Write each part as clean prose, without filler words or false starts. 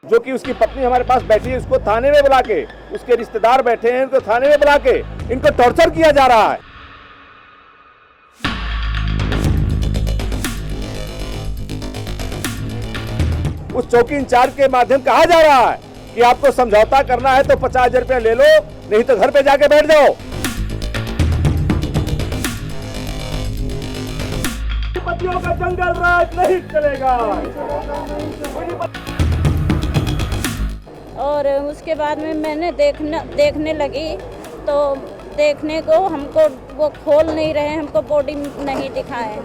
जो कि उसकी पत्नी हमारे पास बैठी है, उसको थाने में बुला के, उसके रिश्तेदार बैठे हैं, उनको थाने में बुला के इनको टॉर्चर किया जा रहा है। उस चौकी इंचार्ज के माध्यम कहा जा रहा है कि आपको समझौता करना है तो 50,000 रुपया ले लो, नहीं तो घर पे जाके बैठ जाओ। पतियों का जंगल राज नहीं चलेगा। और उसके बाद में मैंने देखने लगी तो देखने को हमको वो खोल नहीं रहे, हमको बॉडी नहीं दिखाए।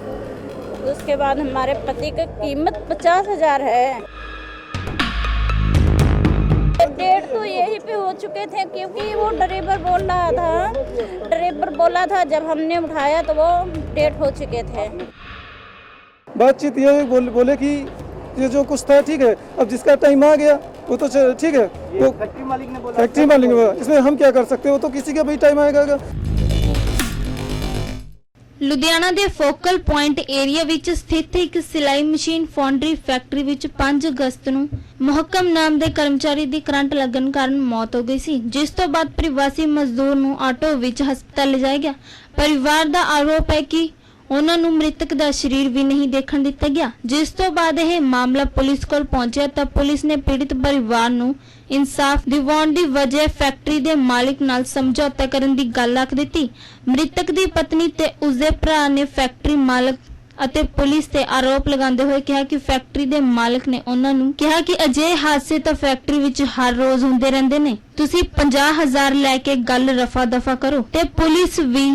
उसके बाद हमारे पति की कीमत 50,000 है। डेट तो यही पे हो चुके थे क्योंकि वो ड्राइवर बोला था जब हमने उठाया तो वो डेट हो चुके थे। बातचीत ये बोले कि ये जो कुछ था ठीक है, अब जिसका टाइम आ गया वो तो ठीक है, वो फैक्ट्री मालिक ने बोला, फैक्ट्री मालिक ने बोला, इसमें हम क्या कर सकते हैं, वो तो किसी का भी टाइम आएगा। ਲੁਧਿਆਣਾ ਦੇ ਫੋਕਲ ਪੁਆਇੰਟ ਏਰੀਆ ਵਿੱਚ ਸਥਿਤ ਇੱਕ ਸਿਲਾਈ ਮਸ਼ੀਨ ਫਾਉਂਡਰੀ ਫੈਕਟਰੀ ਵਿੱਚ 5 ਅਗਸਤ ਨੂੰ ਮੁਹੱਕਮ ਨਾਮ ਦੇ ਕਰਮਚਾਰੀ ਦੀ ਕਰੰਟ ਲੱਗਣ ਕਾਰਨ ਮੌਤ ਹੋ ਗਈ ਸੀ, ਜਿਸ ਤੋਂ ਬਾਅਦ ਪ੍ਰਵਾਸੀ ਮਜ਼ਦੂਰ ਨੂੰ ਆਟੋ ਵਿੱਚ ਹਸਪਤਾਲ ਲਿਜਾਇਆ ਗਿਆ। ਪਰਿਵਾਰ ਦਾ ਆਰੋਪ ਹੈ ਕਿ ਉਹਨਾਂ ਨੂੰ ਮ੍ਰਿਤਕ ਦਾ ਸਰੀਰ ਵੀ ਨਹੀਂ ਦੇਖਣ ਦਿੱਤਾ ਗਿਆ, ਜਿਸ ਤੋਂ ਬਾਅਦ ਇਹ ਮਾਮਲਾ ਪੁਲਿਸ ਕੋਲ ਪਹੁੰਚਿਆ ਤਾਂ ਪੁਲਿਸ ਨੇ ਪੀੜਤ ਪਰਿਵਾਰ ਨੂੰ इंसाफ दिवाउण दी वजह फैक्ट्री दे मालिक नाल समझौता करन दी गल आख दित्ती। मृतक दी पत्नी ते उसदे भरा ने फैक्ट्री मालिक ਅਤੇ ਪੁਲਿਸ ਤੇ ਆਰੋਪ ਲਗਾਉਂਦੇ ਹੋਏ ਕਿਹਾ ਕਿ ਫੈਕਟਰੀ ਦੇ ਮਾਲਕ ਨੇ ਉਹਨਾਂ ਨੂੰ ਕਿਹਾ ਕਿ ਅਜਿਹੇ ਹਾਦਸੇ ਤਾਂ ਫੈਕਟਰੀ ਵਿੱਚ ਹਰ ਰੋਜ਼ ਹੁੰਦੇ ਰਹਿੰਦੇ ਨੇ, ਤੁਸੀਂ 50,000 ਲੈ ਕੇ ਗੱਲ ਰਫਾ ਦਫਾ ਕਰੋ ਤੇ ਪੁਲਿਸ ਵੀ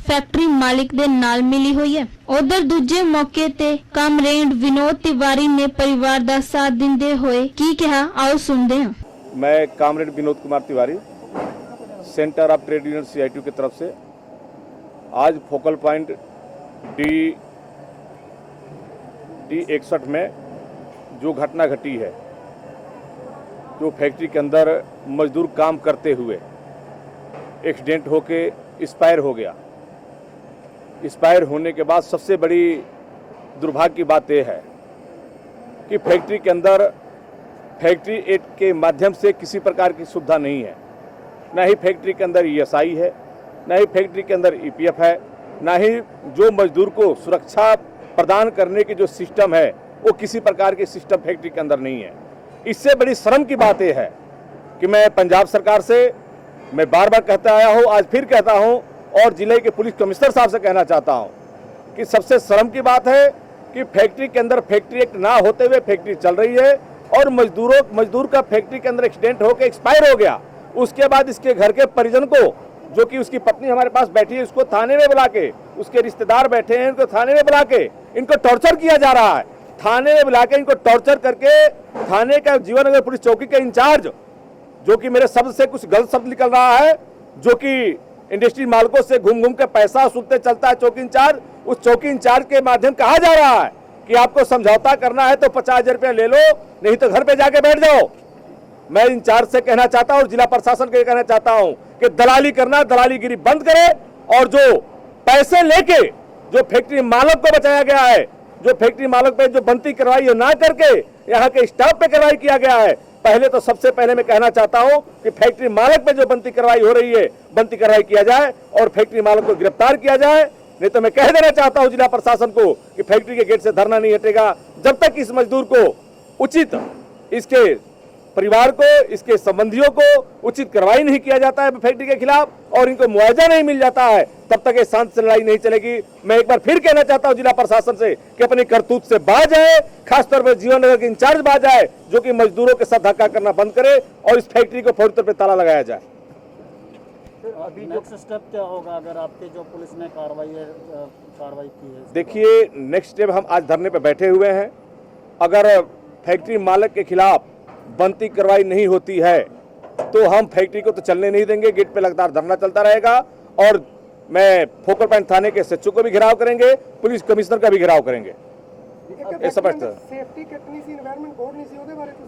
फैक्ट्री मालिक दे नाल मिली हुई है। उधर दूजे मौके ते कामरेड विनोद तिवारी ने परिवार दा साथ दिंदे होए की कहा, आओ सुनते हैं। मैं comrade Vinod Kumar Tiwari, centre of trade union CITU की तरफ से आज फोकल पॉइंट D61 में जो घटना घटी है, जो फैक्ट्री के अंदर मजदूर काम करते हुए एक्सीडेंट होके एक्सपायर हो गया। एक्सपायर होने के बाद सबसे बड़ी दुर्भाग्य की बात यह है कि फैक्ट्री के अंदर फैक्ट्री एक्ट के माध्यम से किसी प्रकार की सुविधा नहीं है। ना ही फैक्ट्री के अंदर ESI है, ना ही फैक्ट्री के अंदर EPF है, ना ही जो मजदूर को सुरक्षा प्रदान करने की जो सिस्टम है वो किसी प्रकार के सिस्टम फैक्ट्री के अंदर नहीं है। इससे बड़ी शर्म की बात यह है कि मैं पंजाब सरकार से मैं बार बार कहता आया हूँ, आज फिर कहता हूँ और जिले के पुलिस कमिश्नर साहब से कहना चाहता हूं कि सबसे शर्म की बात है कि फैक्ट्री के अंदर फैक्ट्री एक्ट ना होते हुए फैक्ट्री चल रही है और मजदूर का फैक्ट्री के अंदर एक्सीडेंट होकर एक्सपायर हो गया। उसके बाद इसके घर के परिजन को, जो कि उसकी पत्नी हमारे पास बैठी है, उसको थाने में बुला के, उसके रिश्तेदार बैठे हैं, उनको थाने में बुला के इनको टॉर्चर किया जा रहा है। थाने में बुला के इनको टॉर्चर करके थाने का जीवननगर पुलिस चौकी का इंचार्ज, जो कि मेरे शब्द से कुछ गलत शब्द निकल रहा है, जो कि इंडस्ट्री मालिकों से घूम घूम के पैसा वसूलते चलता है चौकी इंचार्ज, उस चौकी इंचार्ज के माध्यम कहा जा रहा है कि आपको समझौता करना है तो 50,000 रुपया ले लो, नहीं तो घर पे जाके बैठ जाओ। मैं इंचार्ज से कहना चाहता हूं और जिला प्रशासन को कहना चाहता हूं कि दलाली करना, दलालीगिरी बंद करे और जो पैसे लेके जो फैक्ट्री मालिक को बचाया गया है, जो फैक्ट्री मालिक पे जो बनती कार्रवाई ना करके यहाँ के स्टाफ पे कार्रवाई किया गया है, पहले तो सबसे पहले मैं कहना चाहता हूं कि फैक्ट्री मालिक पे जो बनती कार्रवाई हो रही है, बनती कार्रवाई किया जाए और फैक्ट्री मालिक को गिरफ्तार किया जाए। नहीं तो मैं कह देना चाहता हूं जिला प्रशासन को कि फैक्ट्री के गेट से धरना नहीं हटेगा जब तक इस मजदूर को उचित, इसके परिवार को, इसके संबंधियों को उचित कार्रवाई नहीं किया जाता है फैक्ट्री के खिलाफ और इनको मुआवजा नहीं मिल जाता है, तब तक ये शांत से लड़ाई नहीं चलेगी। मैं एक बार फिर कहना चाहता हूं जिला प्रशासन से कि अपनी करतूत से बाज आए, खासतौर पर जीवननगर के इंचार्ज बाज आए, जो कि मजदूरों के साथ धक्का करना बंद करे और इस फैक्ट्री को फौरी तौर पर ताला लगाया जाए। अभी नेक्स्ट स्टेप क्या होगा अगर आपके जो पुलिस ने कार्रवाई की है? देखिए, नेक्स्ट स्टेप हम आज धरने पर बैठे हुए हैं। अगर फैक्ट्री मालिक के खिलाफ बनती कार्रवाई नहीं होती है तो हम फैक्ट्री को तो चलने नहीं देंगे, गेट पे लगातार धरना चलता रहेगा और मैं फोकल पॉइंट थाने के SHO को भी घेराव करेंगे, पुलिस कमिश्नर का भी घेराव करेंगे।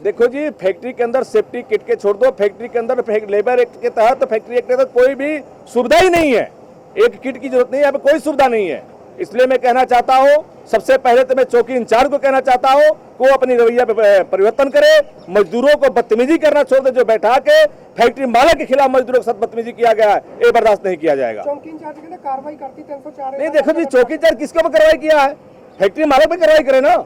देखो जी, फैक्ट्री के अंदर सेफ्टी किट के छोड़ दो, फैक्ट्री के अंदर लेबर एक्ट के तहत, फैक्ट्री एक्ट के तहत कोई भी सुविधा ही नहीं है। एक किट की जरूरत नहीं है, यहाँ पे कोई सुविधा नहीं है। इसलिए मैं कहना चाहता हूं, सबसे पहले तो मैं चौकी इंचार्ज को कहना चाहता हूं कि वो अपनी रवैया पे परिवर्तन करे, मजदूरों को बदतमीजी करना छोड़ दे। जो बैठा के फैक्ट्री मालिक के खिलाफ मजदूरों के साथ बदतमीजी किया गया है, ये बर्दाश्त नहीं किया जाएगा। चौकी इंचार्ज कहते कार्रवाई करती 304 नहीं, देखो जी, चौकी इंचार्ज किसके ऊपर कार्रवाई किया है? फैक्ट्री मालिक पे कार्रवाई करे ना,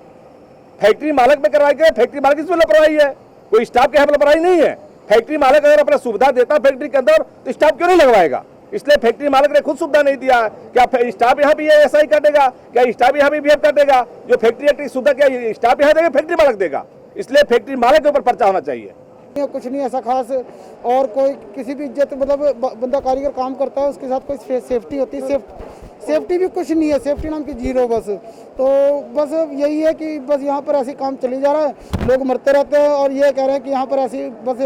फैक्ट्री मालिक पे कार्रवाई करे। फैक्ट्री मालिक इसमें लापरवाही है, कोई स्टाफ के यहाँ लापरवाही नहीं है। फैक्ट्री मालिक अगर अपना सुविधा देता फैक्ट्री के अंदर तो स्टाफ क्यों नहीं लगवाएगा? इसलिए फैक्ट्री मालिक ने खुद सुविधा नहीं दिया। क्या स्टाफ यहाँ भी ऐसा ही काटेगा? क्या स्टाफ यहाँ भी बिहेव काटेगा? जो फैक्ट्री की सुविधा क्या स्टाफ यहाँ देगा, फैक्ट्री मालिक देगा? इसलिए फैक्ट्री मालिक के ऊपर पर्चा होना चाहिए। कुछ नहीं ऐसा खास, और कोई किसी भी इज्जत, मतलब बंदा कारीगर काम करता है उसके साथ कोई सेफ्टी होती है, सेफ्टी भी कुछ नहीं है, सेफ्टी नाम की जीरो बस। तो बस यही है कि बस यहाँ पर ऐसे काम चली जा रहा है, लोग मरते रहते हैं और ये कह रहे हैं कि यहाँ पर ऐसी बस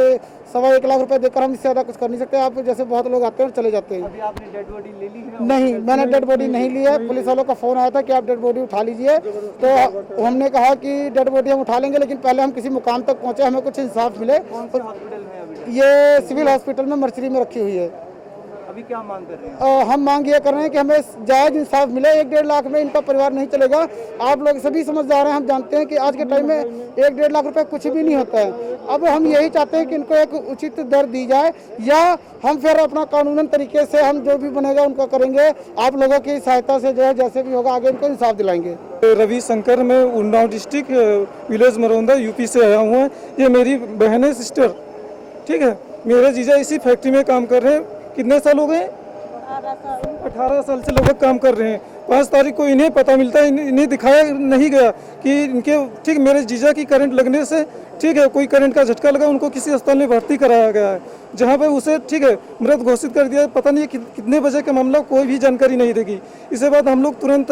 1.25 लाख रुपए देकर हम इससे ज़्यादा कुछ कर नहीं सकते। आप जैसे बहुत लोग आते हैं और चले जाते हैं। अभी आपने डेड बॉडी ले ली है? नहीं, मैंने डेड बॉडी नहीं ली है। पुलिस वालों का फ़ोन आया था कि आप डेड बॉडी उठा लीजिए, तो हमने कहा कि डेड बॉडी हम उठा लेंगे, लेकिन पहले हम किसी मुकाम तक पहुँचे, हमें कुछ इंसाफ मिले। हॉस्पिटल में अभी ये सिविल हॉस्पिटल में मर्चरी में रखी हुई है। अभी क्या मांग कर रहे हैं? हम मांग ये कर रहे हैं कि हमें जायज़ इंसाफ मिले। 1-1.5 लाख में इनका परिवार नहीं चलेगा। आप लोग सभी समझदार हैं, हम जानते हैं कि आज के टाइम में 1-1.5 लाख रुपए कुछ भी नहीं होता है। अब हम यही चाहते हैं कि इनको एक उचित दर दी जाए, या हम फिर अपना कानूनन तरीके से हम जो भी बनेगा उनका करेंगे। आप लोगों की सहायता से जो है जैसे भी होगा आगे इनको इंसाफ दिलाएंगे। रवि शंकर, मैं उन्नाव डिस्ट्रिक्ट विलेज मरौंदा यूपी से आया हूँ। ये मेरी बहन है, सिस्टर, ठीक है। मेरे जीजा इसी फैक्ट्री में काम कर रहे हैं। कितने साल हो गए? 18 साल से लगभग काम कर रहे हैं। 5 तारीख को इन्हें पता मिलता है, इन्हें दिखाया नहीं गया कि इनके, ठीक, मेरे जीजा की करंट लगने से, ठीक है, कोई करंट का झटका लगा, उनको किसी अस्पताल में भर्ती कराया गया है, जहां पे उसे, ठीक है, मृत घोषित कर दिया। पता नहीं कितने बजे का मामला, कोई भी जानकारी नहीं देगी। इसके बाद हम लोग तुरंत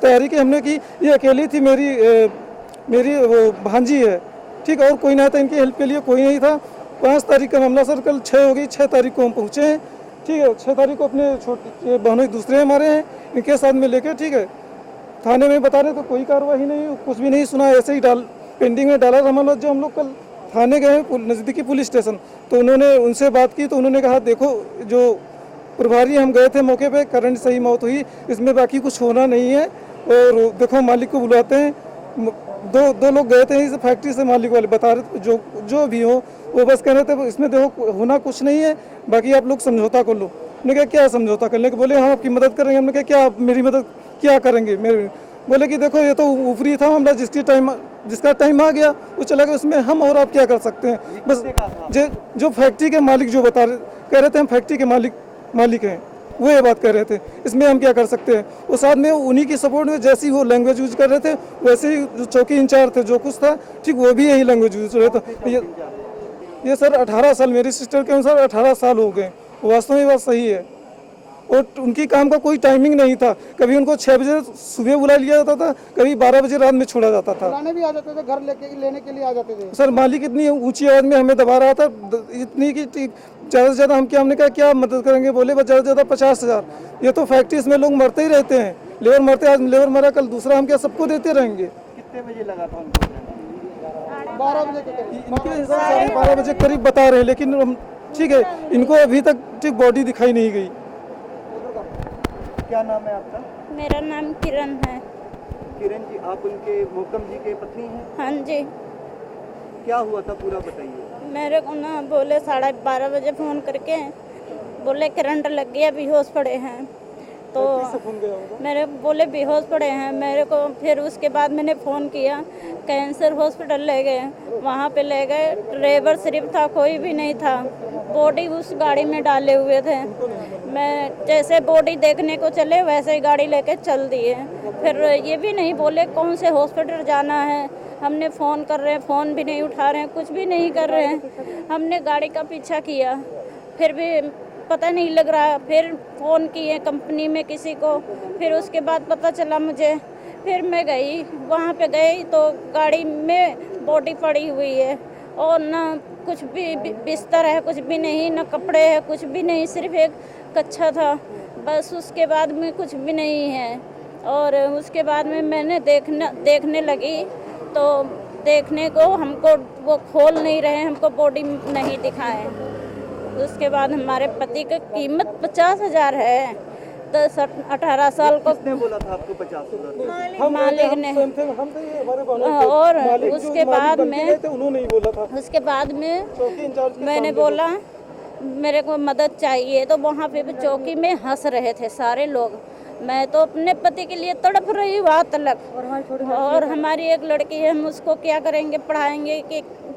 तैयारी की हमने की। ये अकेली थी, मेरी वो भांजी है, ठीक, और कोई नहीं था इनकी हेल्प के लिए, कोई नहीं था। 5 तारीख का मामला सर, कल 6 हो गई, 6 तारीख को हम पहुँचे हैं, ठीक है। 6 तारीख को अपने छोटे बहनों दूसरे हमारे हैं, इनके साथ में लेके, ठीक है, थाने में बता रहे तो कोई कार्रवाई नहीं, कुछ भी नहीं सुना, ऐसे ही पेंडिंग में डाला मामला। जो हम लोग कल थाने गए नज़दीकी पुलिस स्टेशन, तो उन्होंने उनसे बात की, तो उन्होंने कहा देखो, जो प्रभारी हम गए थे मौके पे, करंट से ही मौत हुई, इसमें बाकी कुछ होना नहीं है। और देखो मालिक को बुलाते हैं। दो लोग गए थे इस फैक्ट्री से, मालिक वाले बता रहे थे, जो भी हो, वो बस कह रहे थे इसमें देखो होना कुछ नहीं है, बाकी आप लोग समझौता कर लो। मैंने कहा क्या समझौता करने के? बोले हम आपकी मदद करेंगे। हमने कहा क्या आप मेरी मदद क्या करेंगे? बोले कि देखो ये तो ऊपरी था मामला, जिसका टाइम आ गया वो चला गया, उसमें हम और आप क्या कर सकते हैं? बस जो फैक्ट्री के मालिक जो कह रहे थे हम फैक्ट्री के मालिक हैं, वो ये बात कर रहे थे, इसमें हम क्या कर सकते हैं? वो साथ में उन्हीं की सपोर्ट में जैसी वो लैंग्वेज यूज कर रहे थे, वैसे ही जो चौकी इंचार्ज थे जो कुछ था, ठीक, वो भी यही लैंग्वेज यूज कर रहे थे। ये सर 18 साल, मेरी सिस्टर के अनुसार 18 साल हो गए। वास्तव में बात सही है। और उनकी काम का कोई टाइमिंग नहीं था। कभी उनको 6 बजे सुबह बुला लिया जाता था, कभी 12 बजे रात में छोड़ा जाता था। बुलाने भी आ जाते थे, घर लेने के लिए आ जाते थे। सर मालिक इतनी ऊंची आवाज में हमें दबा रहा था, इतनी कि ज़्यादा से ज़्यादा हमने कहा क्या मदद करेंगे? बोले बस ज़्यादा से ज़्यादा 50,000। ये तो फैक्ट्रीज में लोग मरते ही रहते हैं, लेबर मरते, आज लेबर मरा कल दूसरा, हम क्या सबको देते रहेंगे? कितने बजे लगा था उनको? 12 बजे के करीब, इनके हिसाब से 12 बजे करीब बता रहे हैं, लेकिन हम, ठीक है, इनको अभी तक ठीक बॉडी दिखाई नहीं गई। क्या नाम है आपका? मेरा नाम किरण है। किरण जी, आप उनके मोहकम जी के पत्नी हैं? हाँ जी। क्या हुआ था पूरा बताइए। मेरे को ना बोले 12:30 बजे फ़ोन करके बोले करंट लग गया, बेहोश पड़े हैं। तो मेरे बोले बेहोश पड़े हैं मेरे को। फिर उसके बाद मैंने फ़ोन किया, कैंसर हॉस्पिटल ले गए, वहाँ पे ले गए, ड्राइवर सिर्फ था, कोई भी नहीं था। बॉडी उस गाड़ी में डाले हुए थे। मैं जैसे बॉडी देखने को चले वैसे ही गाड़ी लेके चल दिए। फिर ये भी नहीं बोले कौन से हॉस्पिटल जाना है। हमने फ़ोन कर रहे हैं, फ़ोन भी नहीं उठा रहे हैं, कुछ भी नहीं कर रहे हैं। हमने गाड़ी का पीछा किया, फिर भी पता नहीं लग रहा। फिर फ़ोन किए कंपनी में किसी को, फिर उसके बाद पता चला मुझे। फिर मैं गई, वहाँ पे गई तो गाड़ी में बॉडी पड़ी हुई है और ना कुछ भी बिस्तर है, कुछ भी नहीं, ना कपड़े है, कुछ भी नहीं, सिर्फ एक कच्छा था बस। उसके बाद में कुछ भी नहीं है। और उसके बाद में मैंने देखने लगी तो देखने को हमको वो खोल नहीं रहे, हमको बॉडी नहीं दिखाए। उसके बाद हमारे पति की कीमत 50,000 है। 18 साल को किसने बोला था आपको 50,000? मालिक ने। और उसके बाद में उसके बाद में मैंने बोला मेरे को मदद चाहिए, तो वहाँ पे भी चौकी में हंस रहे थे सारे लोग। मैं तो अपने पति के लिए तड़प रही हूँ आज तक। और हमारी एक लड़की है, हम उसको क्या करेंगे,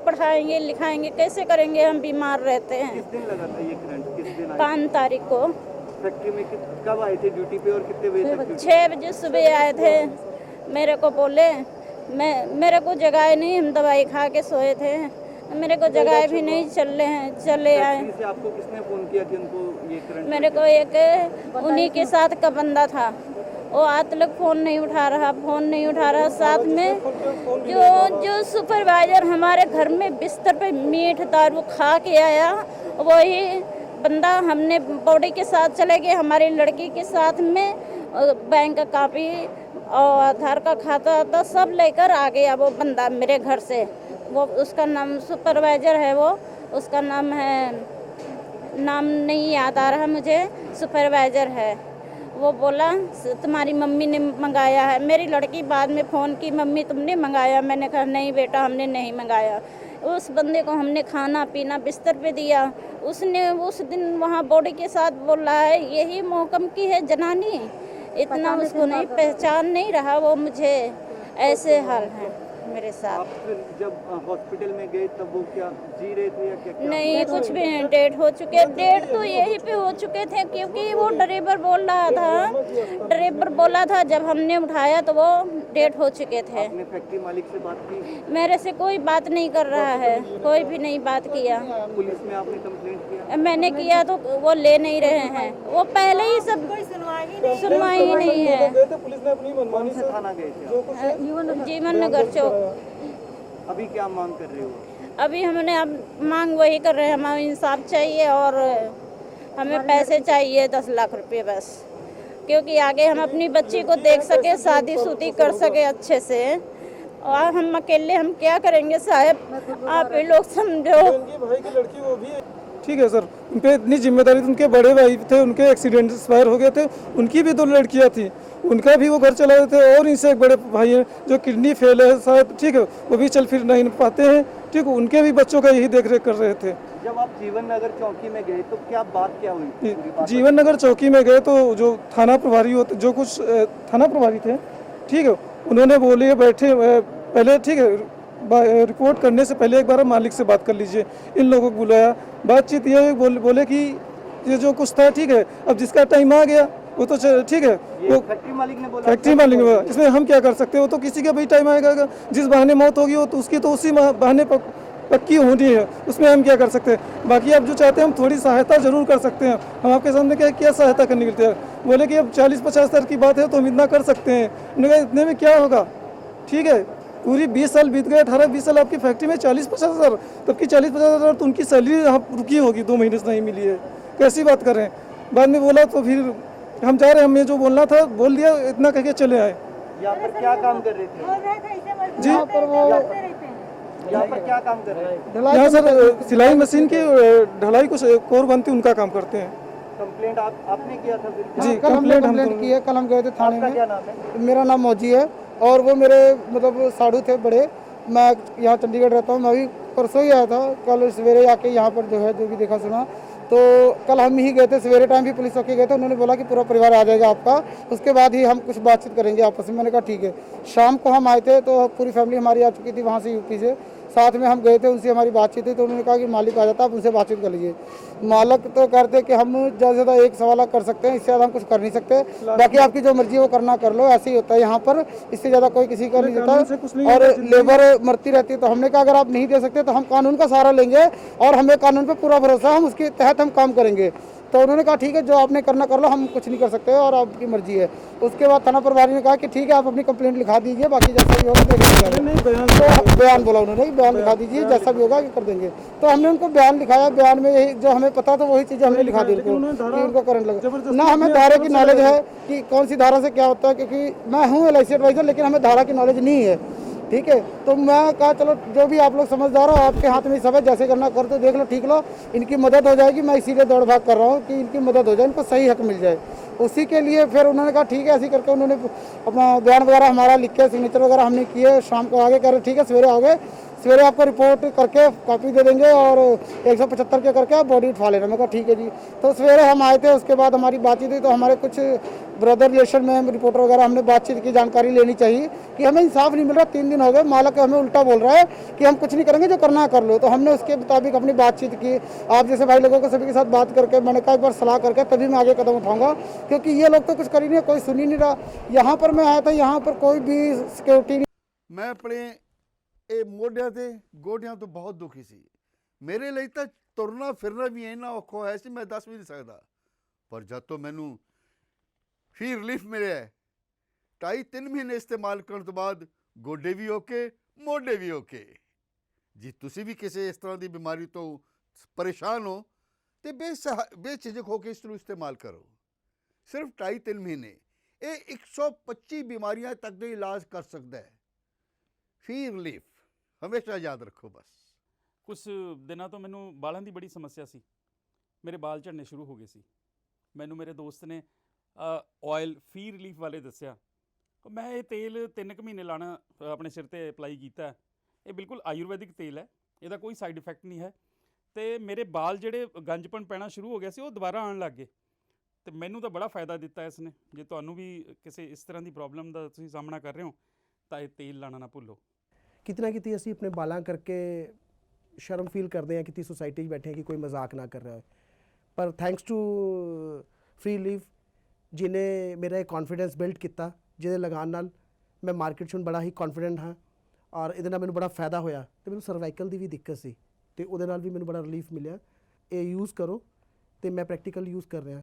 पढ़ाएंगे लिखाएंगे कैसे करेंगे, हम बीमार रहते हैं। किस दिन लगा था ये करंट? किस दिन 5 तारीख को फैक्ट्री में कब आए थे ड्यूटी पे और कितने बजे तक? 6 बजे सुबह आए थे। मेरे को बोले मेरे को जगाए नहीं, हम दवाई खा के सोए थे, मेरे को जगाए भी नहीं, चले आए। फैक्ट्री से आपको किसने फोन किया कि उनको ये करंट? मेरे को एक उन्हीं के साथ का बंदा था, वो आज तक फोन नहीं उठा रहा। साथ में जो सुपरवाइजर हमारे घर में बिस्तर पे मीठ दारू खा के आया, वही बंदा हमने बॉडी के साथ चले गए, हमारी लड़की के साथ में बैंक का कापी और आधार का खाता था सब लेकर आ गया वो बंदा मेरे घर से। वो उसका नाम सुपरवाइजर है, वो उसका नाम नहीं याद आ रहा मुझे, सुपरवाइजर है। वो बोला तुम्हारी मम्मी ने मंगाया है। मेरी लड़की बाद में फ़ोन की, मम्मी तुमने मंगाया? मैंने कहा नहीं बेटा, हमने नहीं मंगाया। उस बंदे को हमने खाना पीना बिस्तर पे दिया। उसने उस दिन वहाँ बॉडी के साथ बोला है यही मोहकम की है जनानी, इतना उसको नहीं पहचान नहीं रहा वो मुझे। ऐसे हाल है मेरे साथ। आप फिर जब हॉस्पिटल में गए तब वो क्या जी रहे थे या क्या? नहीं, कुछ भी नहीं, डेट हो चुके। डेट तो यही पे हो चुके थे, क्योंकि वो ड्राइवर बोला था जब हमने उठाया तो वो डेट हो चुके थे। आपने फैक्ट्री मालिक से बात की? मेरे से कोई बात नहीं कर रहा है, कोई भी नहीं बात किया। पुलिस में आपने कंप्लेंट किया? मैंने किया तो वो ले नहीं रहे हैं, वो पहले ही सब सुनवाई ही नहीं है। कौन से थाना गए थे? जीवन नगर चौक। अभी क्या मांग कर रहे हो? अभी हमने अब मांग वही कर रहे हैं, हमें इंसाफ चाहिए और हमें पैसे चाहिए 10 लाख रुपए बस, क्योंकि आगे हम अपनी बच्ची को देख सके, शादी कर सके अच्छे से। और हम अकेले हम क्या करेंगे साहब, आप ही लोग समझो। भाई की लड़की वो भी ठीक है सर, उन पे इतनी जिम्मेदारी थी, उनके बड़े भाई थे, उनके एक्सीडेंट एक्सपायर हो गए थे, उनकी भी 2 लड़कियां थी, उनका भी वो घर चला रहे थे। और इनसे एक बड़े भाई हैं जो किडनी फेल है शायद, ठीक है, वो भी चल फिर नहीं पाते हैं, ठीक है, उनके भी बच्चों का यही देख रेख कर रहे थे। जब आप जीवन नगर चौकी में गए तो क्या बात क्या हुई? जीवन नगर चौकी में गए तो जो थाना प्रभारी होते, जो कुछ थाना प्रभारी थे, ठीक है, उन्होंने बोले बैठे पहले, ठीक है, रिपोर्ट करने से पहले एक बार मालिक से बात कर लीजिए। इन लोगों को बुलाया, बातचीत ये बोले कि ये जो कुछ था ठीक है, अब जिसका टाइम आ गया वो तो ठीक है, वो फैक्ट्री मालिक ने बोला। फैक्ट्री मालिक ने बोला, इसमें हम क्या कर सकते हो? तो किसी का भी टाइम आएगा, जिस बहाने मौत होगी वो तो उसकी तो उसी बहाने पक्की होनी है, उसमें हम क्या कर सकते हैं? बाकी आप जो चाहते हैं हम थोड़ी सहायता जरूर कर सकते हैं। हम आपके सामने क्या सहायता करने के लिए बोले कि अब 40-50 हज़ार की बात है तो हम इतना कर सकते हैं। उन्होंने कहा इतने में क्या होगा, ठीक है, पूरी 20 साल बीत गए, 18-20 साल आपकी फैक्ट्री में 40-50 हज़ार, तब की 40-50 हज़ार तो उनकी सैलरी यहाँ रुकी होगी, 2 महीने से नहीं मिली है, कैसी बात कर रहे हैं? बाद में बोला तो फिर हम जा रहे हैं, हमें जो बोलना था बोल दिया, इतना कह के चले आए। यहाँ पर क्या काम कर रहे थे? जी, यहाँ पर क्या काम कर रहे थे? यहाँ सर सिलाई मशीन की ढलाई कुछ कोर बनती उनका काम करते हैं। कंप्लेंट आपने किया था फिर? जी, कल हमने कंप्लेंट की है, कल हम गए थे थाने आपका में। क्या नाम है? मेरा नाम मौजी है और वो मेरे मतलब साड़ू थे बड़े। मैं यहाँ चंडीगढ़ रहता हूँ, मैं भी परसों ही आया था, कल सवेरे आके यहाँ पर जो है जो भी देखा सुना। तो कल हम ही गए थे, सवेरे टाइम भी पुलिस चौकी गए थे, उन्होंने बोला कि पूरा परिवार आ जाएगा आपका, उसके बाद ही हम कुछ बातचीत करेंगे आपस में। मैंने कहा ठीक है। शाम को हम आए थे तो पूरी फैमिली हमारी आ चुकी थी वहाँ से, यूपी से। साथ में हम गए थे, उनसे हमारी बातचीत थी, तो उन्होंने कहा कि मालिक आ जाता, आप उनसे बातचीत कर लीजिए। मालिक तो कहते कि हम ज़्यादा से ज़्यादा 1 सवा लाख कर सकते हैं, इससे ज़्यादा हम कुछ कर नहीं सकते, बाकी आपकी जो मर्जी है वो करना कर लो, ऐसे ही होता है यहाँ पर, इससे ज़्यादा कोई किसी का नहीं देता। और लेबर मरती रहती है, तो हमने कहा अगर आप नहीं दे सकते तो हम कानून का सहारा लेंगे और हमें कानून पर पूरा भरोसा, हम उसके तहत हम काम करेंगे। तो उन्होंने कहा ठीक है, जो आपने करना कर लो, हम कुछ नहीं कर सकते और आपकी मर्जी है। उसके बाद थाना प्रभारी ने कहा कि ठीक है, आप अपनी कंप्लेंट लिखा दीजिए, बाकी जैसा भी होगा देखेंगे। तो बयान बोला उन्होंने, बयान लिखा दीजिए, जैसा भी होगा कर देंगे। तो हमने उनको बयान लिखाया, बयान में यही जो हमें पता था वही चीज़ें हमने लिखा दी उनको कि उनको करंट लगा। ना हमें धारा की नॉलेज है कि कौन सी धारा से क्या होता है, क्योंकि मैं हूँ LIC एडवाइजर, लेकिन हमें धारा की नॉलेज नहीं है। ठीक है। तो मैं कहा चलो जो भी आप लोग समझदार हो, आपके हाथ में सब है, जैसे करना कर दो, देख लो, ठीक लो, इनकी मदद हो जाएगी। मैं इसीलिए दौड़ भाग कर रहा हूँ कि इनकी मदद हो जाए, इनको सही हक मिल जाए। उसी के लिए फिर उन्होंने कहा ठीक है, ऐसे करके उन्होंने अपना बयान वगैरह हमारा लिख के सिग्नेचर वगैरह हमने किए। शाम को आगे कह रहे ठीक है सवेरे आओगे, सवेरे आपको रिपोर्ट करके कॉपी दे देंगे और 175 के करके आप बॉडी उठा लेना। मैं कहा ठीक है जी। तो सवेरे हम आए थे, उसके बाद हमारी बातचीत हुई। तो हमारे कुछ ब्रदर रिलेशन में रिपोर्टर वगैरह हमने बातचीत की, जानकारी लेनी चाहिए कि हमें इंसाफ नहीं मिल रहा। 3 दिन हो गए, मालक हमें उल्टा बोल रहा है कि हम कुछ नहीं करेंगे, जो करना है कर लो। तो हमने उसके मुताबिक अपनी बातचीत की। आप जैसे भाई लोगों को सभी के साथ बात करके मैंने कहा एक बार सलाह करके तभी मैं आगे कदम उठाऊंगा, क्योंकि ये लोग तो कुछ कर ही नहीं, कोई सुन ही नहीं रहा। यहाँ पर मैं आया था, यहाँ पर कोई भी सिक्योरिटी नहीं। ਮੈਂ ਆਪਣੇ ਇਹ ਮੋਢਿਆਂ ਤੇ ਗੋਡਿਆਂ ਤੋਂ ਬਹੁਤ ਦੁਖੀ ਸੀ। ਮੇਰੇ ਲਈ ਤਾਂ ਤੁਰਨਾ ਫਿਰਨਾ ਵੀ ਇੰਨਾ ਔਖਾ ਹੋਇਆ ਸੀ, ਮੈਂ ਦੱਸ ਵੀ ਨਹੀਂ ਸਕਦਾ। ਪਰ ਜਦ ਤੋਂ ਮੈਨੂੰ ਫੀ ਰਿਲੀਫ ਮਿਲਿਆ 2.5-3 ਮਹੀਨੇ ਇਸਤੇਮਾਲ ਕਰਨ ਤੋਂ ਬਾਅਦ ਗੋਡੇ ਵੀ ਓਕੇ, ਮੋਢੇ ਵੀ ਓਕੇ। ਜੇ ਤੁਸੀਂ ਵੀ ਕਿਸੇ ਇਸ ਤਰ੍ਹਾਂ ਦੀ ਬਿਮਾਰੀ ਤੋਂ ਪਰੇਸ਼ਾਨ ਹੋ ਤੇ ਬੇਝਿਜਕ ਹੋ ਕੇ ਇਸ ਨੂੰ ਇਸਤੇਮਾਲ ਕਰੋ। ਸਿਰਫ 2.5-3 ਮਹੀਨੇ ਇਹ 125 ਬਿਮਾਰੀਆਂ ਤੱਕ ਦਾ ਇਲਾਜ ਕਰ ਸਕਦਾ ਹੈ। ਫੀ ਰਿਲੀਫ ਹਮੇਸ਼ਾ ਯਾਦ ਰੱਖੋ। ਬਸ ਕੁਝ ਦਿਨਾਂ ਤੋਂ ਮੈਨੂੰ ਬਾਲਾਂ ਦੀ ਬੜੀ ਸਮੱਸਿਆ ਸੀ। ਮੇਰੇ ਬਾਲ ਝੜਨੇ ਸ਼ੁਰੂ ਹੋ ਗਏ ਸੀ। ਮੈਨੂੰ ਮੇਰੇ ਦੋਸਤ ਨੇ ਆਇਲ ਫੀ ਰਿਲੀਫ ਵਾਲੇ ਦੱਸਿਆ। ਮੈਂ ਇਹ ਤੇਲ 3 ਕੁ ਮਹੀਨੇ ਲਾਣਾ ਆਪਣੇ ਸਿਰ 'ਤੇ ਅਪਲਾਈ ਕੀਤਾ। ਇਹ ਬਿਲਕੁਲ ਆਯੁਰਵੈਦਿਕ ਤੇਲ ਹੈ, ਇਹਦਾ ਕੋਈ ਸਾਈਡ ਇਫੈਕਟ ਨਹੀਂ ਹੈ। ਅਤੇ ਮੇਰੇ ਬਾਲ ਜਿਹੜੇ ਗੰਜਪਣ ਪੈਣਾ ਸ਼ੁਰੂ ਹੋ ਗਿਆ ਸੀ, ਉਹ ਦੁਬਾਰਾ ਆਉਣ ਲੱਗ ਗਏ। ਅਤੇ ਮੈਨੂੰ ਤਾਂ ਬੜਾ ਫਾਇਦਾ ਦਿੱਤਾ ਇਸ ਨੇ। ਜੇ ਤੁਹਾਨੂੰ ਵੀ ਕਿਸੇ ਇਸ ਤਰ੍ਹਾਂ ਦੀ ਪ੍ਰੋਬਲਮ ਦਾ ਤੁਸੀਂ ਸਾਹਮਣਾ ਕਰ ਰਹੇ ਹੋ ਤਾਂ ਇਹ ਤੇਲ ਲਾਣਾ ਨਾ ਭੁੱਲੋ। ਕਿਤੇ ਨਾ ਕਿਤੇ ਅਸੀਂ ਆਪਣੇ ਬਾਲਾਂ ਕਰਕੇ ਸ਼ਰਮ ਫੀਲ ਕਰਦੇ ਹਾਂ ਕਿ ਸੋਸਾਇਟੀ 'ਚ ਬੈਠੇ ਹਾਂ ਕਿ ਕੋਈ ਮਜ਼ਾਕ ਨਾ ਕਰ ਰਿਹਾ ਹੋਏ। ਪਰ ਥੈਂਕਸ ਟੂ ਫ੍ਰੀ ਲੀਵ ਜਿਹਨੇ ਮੇਰਾ ਇਹ ਕੌਨਫੀਡੈਂਸ ਬਿਲਡ ਕੀਤਾ, ਜਿਹਦੇ ਲਗਾਉਣ ਨਾਲ ਮੈਂ ਮਾਰਕੀਟ 'ਚ ਹੁਣ ਬੜਾ ਹੀ ਕੌਨਫੀਡੈਂਟ ਹਾਂ ਔਰ ਇਹਦੇ ਨਾਲ ਮੈਨੂੰ ਬੜਾ ਫਾਇਦਾ ਹੋਇਆ। ਅਤੇ ਮੈਨੂੰ ਸਰਵਾਈਕਲ ਦੀ ਵੀ ਦਿੱਕਤ ਸੀ ਅਤੇ ਉਹਦੇ ਨਾਲ ਵੀ ਮੈਨੂੰ ਬੜਾ ਰਿਲੀਫ ਮਿਲਿਆ। ਇਹ ਯੂਜ਼ ਕਰੋ ਅਤੇ ਮੈਂ ਪ੍ਰੈਕਟੀਕਲ ਯੂਜ਼ ਕਰ ਰਿਹਾ।